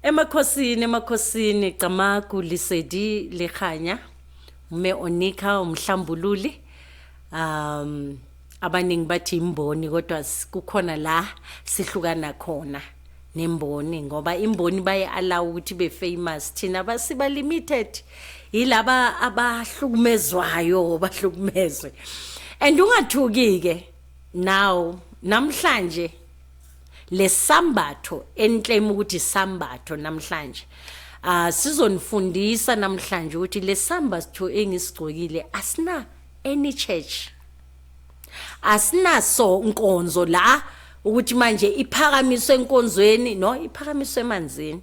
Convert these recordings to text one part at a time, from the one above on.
emakhosini Camagu Lesedi Lekganya ume Onika umhlambululi abaningi bathi imboni kodwa kukhona la sihlukana khona nemboni ngoba imboni baye allow ukuthi be famous thina basiba limited yilaba abahlukumezwayo bahlukumezwe and ungathuki ke now namhlanje lesambatho enclaim ukuthi sambatho namhlanje sizonifundisa namhlanje ukuthi lesambatho engisigcokile asina any church asinaso inkonzo la ukuthi manje iphakamiswe enkonzweni no iphakamiswe emanzini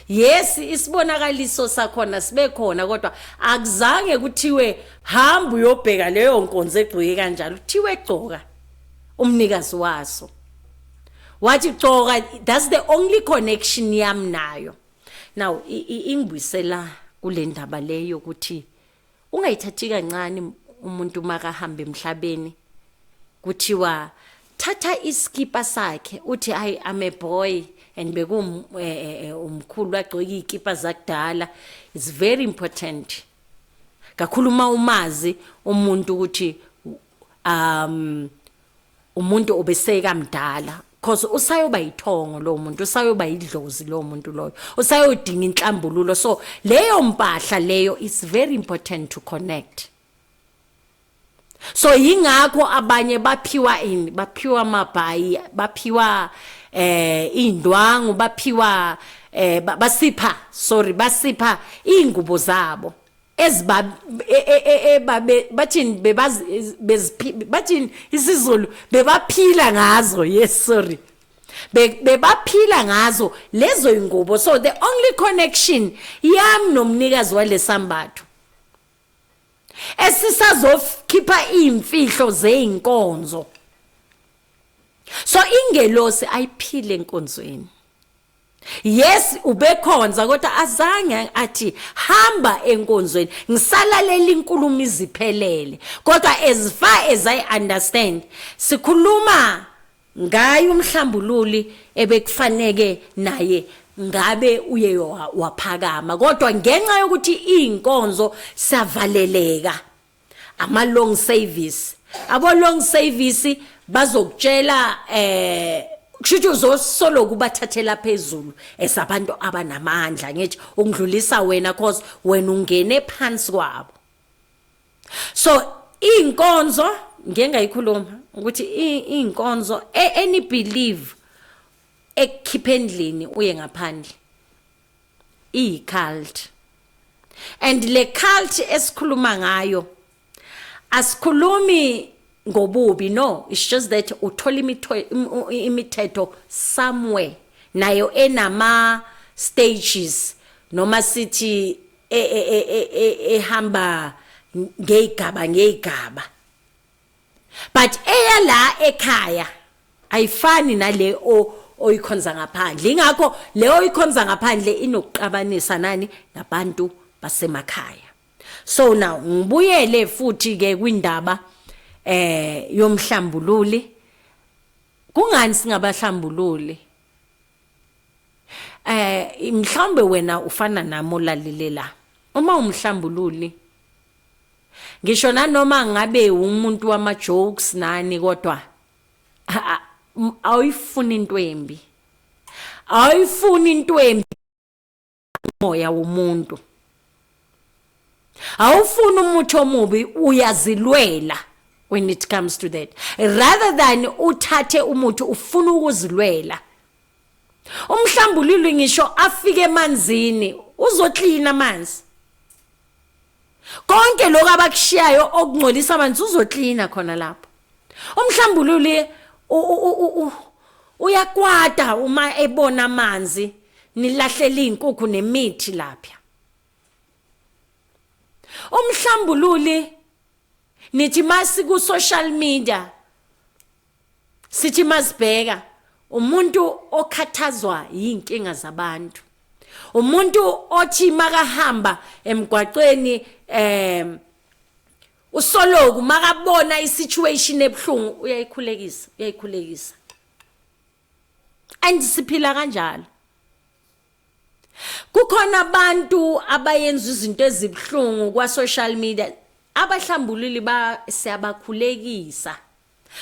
yes isibonakaliso sakhona sibe khona kodwa akuzange kuthiwe hamba uyobheka leyo nkonzo egcike kanjalo kuthiwe gcoka umnikazi waso wathi gcoka that's the only connection yami nayo now ingibuyisela kule ndaba leyo ukuthi ungayithathi kancane umuntu makahamba emhlabeni kuthiwa thatha iskipa sakhe uthi I am a boy and bekum umkhulu agcoka izikipa zakudala it's very important kakhulu uma umazi umuntu ukuthi umuntu obeseka mdala because usayoba yithongo lo muntu usayoba idlozi lo muntu loyo usayodinga inhlambululo so leyo mpahla leyo is very important to connect so yingakho abanye baphiwa amabhayi baphiwa indwangu baphiwa basipha ingubo zabo bathini isiZulu bebaphila ngazo yes sorry bebaphila ngazo lezo ingubo so the only connection yami nomnikazi walesambatho esisazokhipha imfihlo zeinkonzo so ingelosi ayiphile enkonzweni yes ubekhonza kodwa azange athi hamba enkonzweni ngisalalela inkulumo iziphelele kodwa as far as I understand sikhuluma ngayo umhlambululi ebekufaneke naye ngabe uye waphakama kodwa ngenxa yokuthi inkonzo savaleleka ama long service abo long service bazokutshela kushuthi uzosolo kubathathela phezulu esabantu abanamandla ngithi ungidlulisa wena cause wena ungene phansi kwabo so inkonzo ngengayikhuluma ukuthi inkonzo any believe ekhiphendlini uye ngaphandle cult and le cult esikhuluma ngayo asikhulumi ngobubi no it's just that uthola imithetho somewhere nayo enama stages noma sithi ehamba ngeyigaba but eyala ekhaya ayifani nale oyikhonza ngaphandle ingakho le oyikhonza ngaphandle inokuqabanisa nani nabantu basemakhaya so now ngibuyele futhi ke kwindaba yomhlambululi kungani singabahlambululi mhlambe wena ufana nami olalilela uma umhlambululi ngisho nanoma ngabe umuntu wama jokes nani kodwa awuyifuni intwembi moya womuntu awufuni umuthi omubi uyazilwela when it comes to that rather than uthathe umuthi ufuna ukuzilwela umhlambululi ngisho afike emanzini uzoklina amanzi konke lokho abakushiyayo okungcolisa amanzi uzoklina khona lapho umhlambululi uyakwata uma ebona amanzi nilahlela inkukhu nemithi lapha umhlambululi nithi masi ku social media sithi masibheka umuntu okhathazwa yinkinga zabantu umuntu othi makahamba emgwaqweni usoloku makabona isituation ebhlungu uyayikhulekisa and siphila kanjalo kukhona abantu abayenza izinto ezibhlungu kwa social media abahlambululi siyabakhulekisa.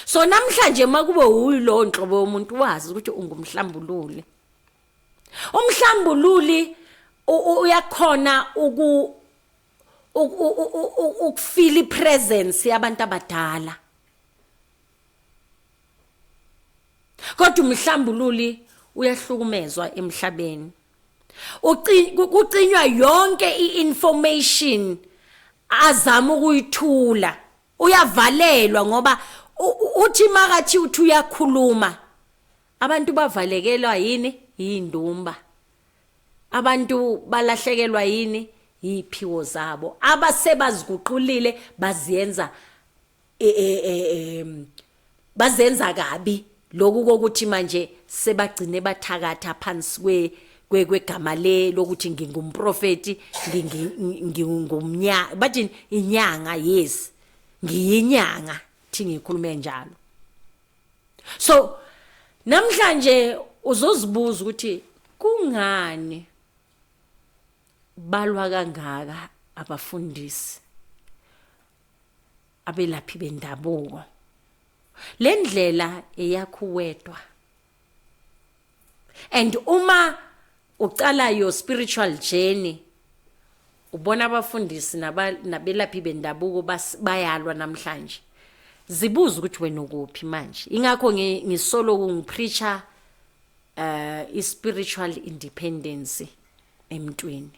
So namhlanje makube uyilo nhlobo yomuntu wazi ukuthi ungumhlambululi. Umhlambululi uyakhona ukufeel ipresence yabantu abadala. Kodwa umhlambululi uyahlukumezwa emhlabeni. Kucinywa yonke iinformation azama ukuyithula. Uyavalelwa ngoba uthi makathi uthi uyakhuluma. Abantu bavalekelwa yini? Yindumba. Abantu balahlekelwa yini? Yiphiwo zabo. Abasebaziguqulile bazenza kabi. Lokhu kokuthi manje sebagcine bathakatha phansi kwegama lokuthi ngingumprofeti, ngingumnyanga, bathi inyanga, yes, ngiyinyanga thi ngikhulume njalo. So namhlanje uzozibuza ukuthi kungani balwa kangaka abafundisi abelaphi bendabuko. Lendlela eyakho wedwa. And uma uqala your spiritual journey ubona abafundisi nabelaphi bendabuko bayalwa namhlanje. Zibuza ukuthi wena ukuphi manje. Ingakho ngisolo ngipreacher spiritual independence emntwini.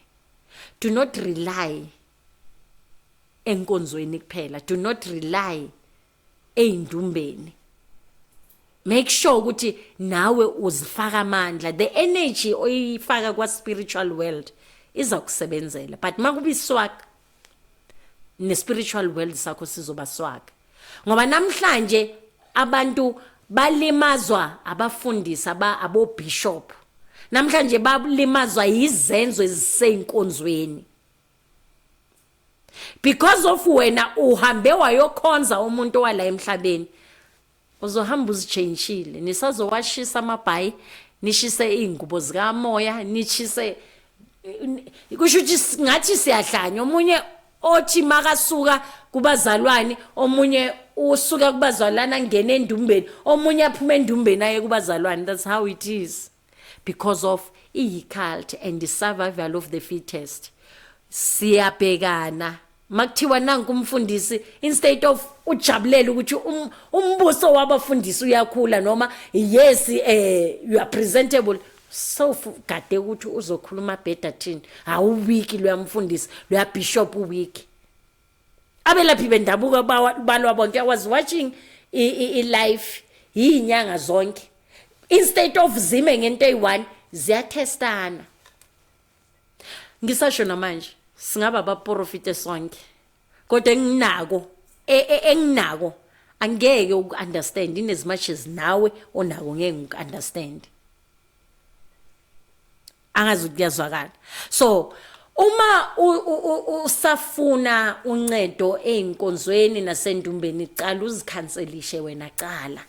Do not rely enkonzweni kuphela. Do not rely eindumbeni. Make sure ukuthi nawe uzifaka amandla. The energy oyifaka kwa spiritual world iza kusebenzela. But makuba iswag ne spiritual world sakho sizoba swag. Ngoba namhlanje abantu balimazwa abafundisi abo bishop. Namhlanje balimazwa izenzo eziseyinkonzweni. Because of wena uhambe wayokhonza umuntu wala emhlabeni. Uzohamba uzichenjile, nisazowashisa amabhayi, nishise ingubo zika moya, nishise kusho ukuthi ngathi siyahlanya. Omunye othi makasuka kubazalwane, omunye usuka kubazalwana ngene endumbeni, omunye aphuma endumbeni aye kubazalwane. That's how it is. Because of cult and the survival of the fittest. Siyabhekana makuthiwa nanku umfundisi, instead of ujabulele ukuthi umbuso wabafundisi uyakhula noma yes you are presentable, so gade ukuthi uzokhuluma better thini. Awuwiki lo yamfundisi, lo ya bishop uwiki. Abelaphi bendabuko balwa bonke. I was watching live inyanga zonke. Instead of zime ngento eyi-1 ziyatestana. Ngisasho namanje singaba abaprofite sonke. Kodwa enginako angeke ukunderstand in as much as nawe onako ngeke ukunderstand. Angazi kuyazwakala. So uma usafuna uncedo einkonzweni nasendumbeni, cala uzikhanselishe wena qala.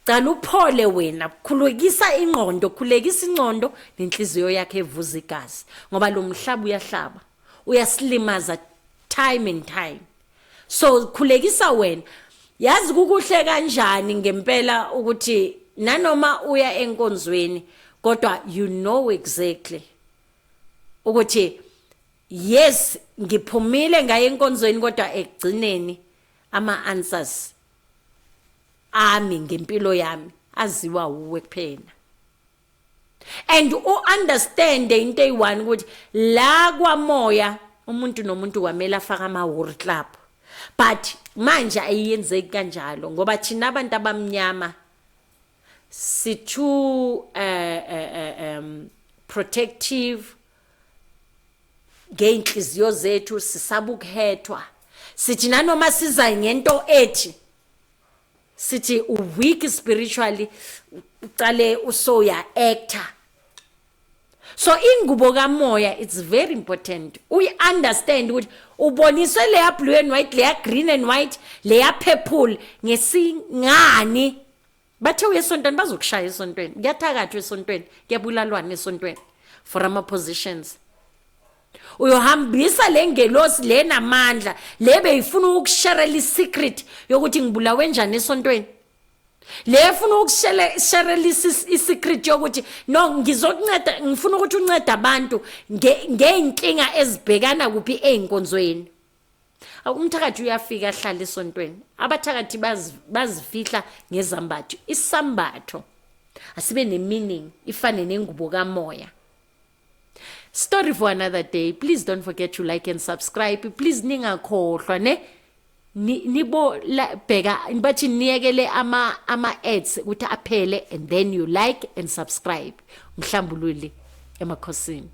Cala uphole wena, khulekisa ingqondo nenhliziyo yakhe evuza igazi. Ngoba lo mhlaba uyahlaba, uyasilimaza time and time. So khulekisa wena. Yazi kukuhle kanjani ngempela ukuthi nanoma uya enkonzweni kodwa you know exactly ukuthi yes ngiphumile ngaye enkonzweni kodwa ekugcineni ama answers ami ngempilo yami aziwa uwe kuphela. And understand into eyi-1 ukuthi la kwamoya umuntu nomuntu kwamela afaka ama-war club. But manje ayiyenzeki kanjalo ngoba thina abantu abamnyama sithu protective ngeinhliziyo zethu, sisaba ukuhethwa. Sithi nanoma siza ngento ethi sithi weak spiritually uqale usoya actor. So ingubo kamoya it's very important. We understand ukuthi uboniswe leya blue and white, leya green and white, leya purple ngesingani. Bathe uyesontweni bazokushaya esontweni, kuyathakathwa esontweni, kuyabulalwana esontweni. for ama positions. Uyohambisa lengelosi lenamandla lebe ifuna ukushare isecret yokuthi ngibulawe njani esontweni. Lefuna ukushare isecret yokuthi no ngizokunceda ngifuna ukuthi uncede abantu ngeenkinga ezibhekana kuphi einkonzweni. Umthakathi uyafika ahlala esontweni. Abathakathi bazifihla ngezambatho. Isambatho asibe nemeaning ifane nengubo kamoya. Story for another day. Please don't forget to like and subscribe. Please ningakhohlwa ne nibo bheka bathi niyekele ama ads ukuthi aphele and then you like and subscribe. Mhlambululi emakhosini.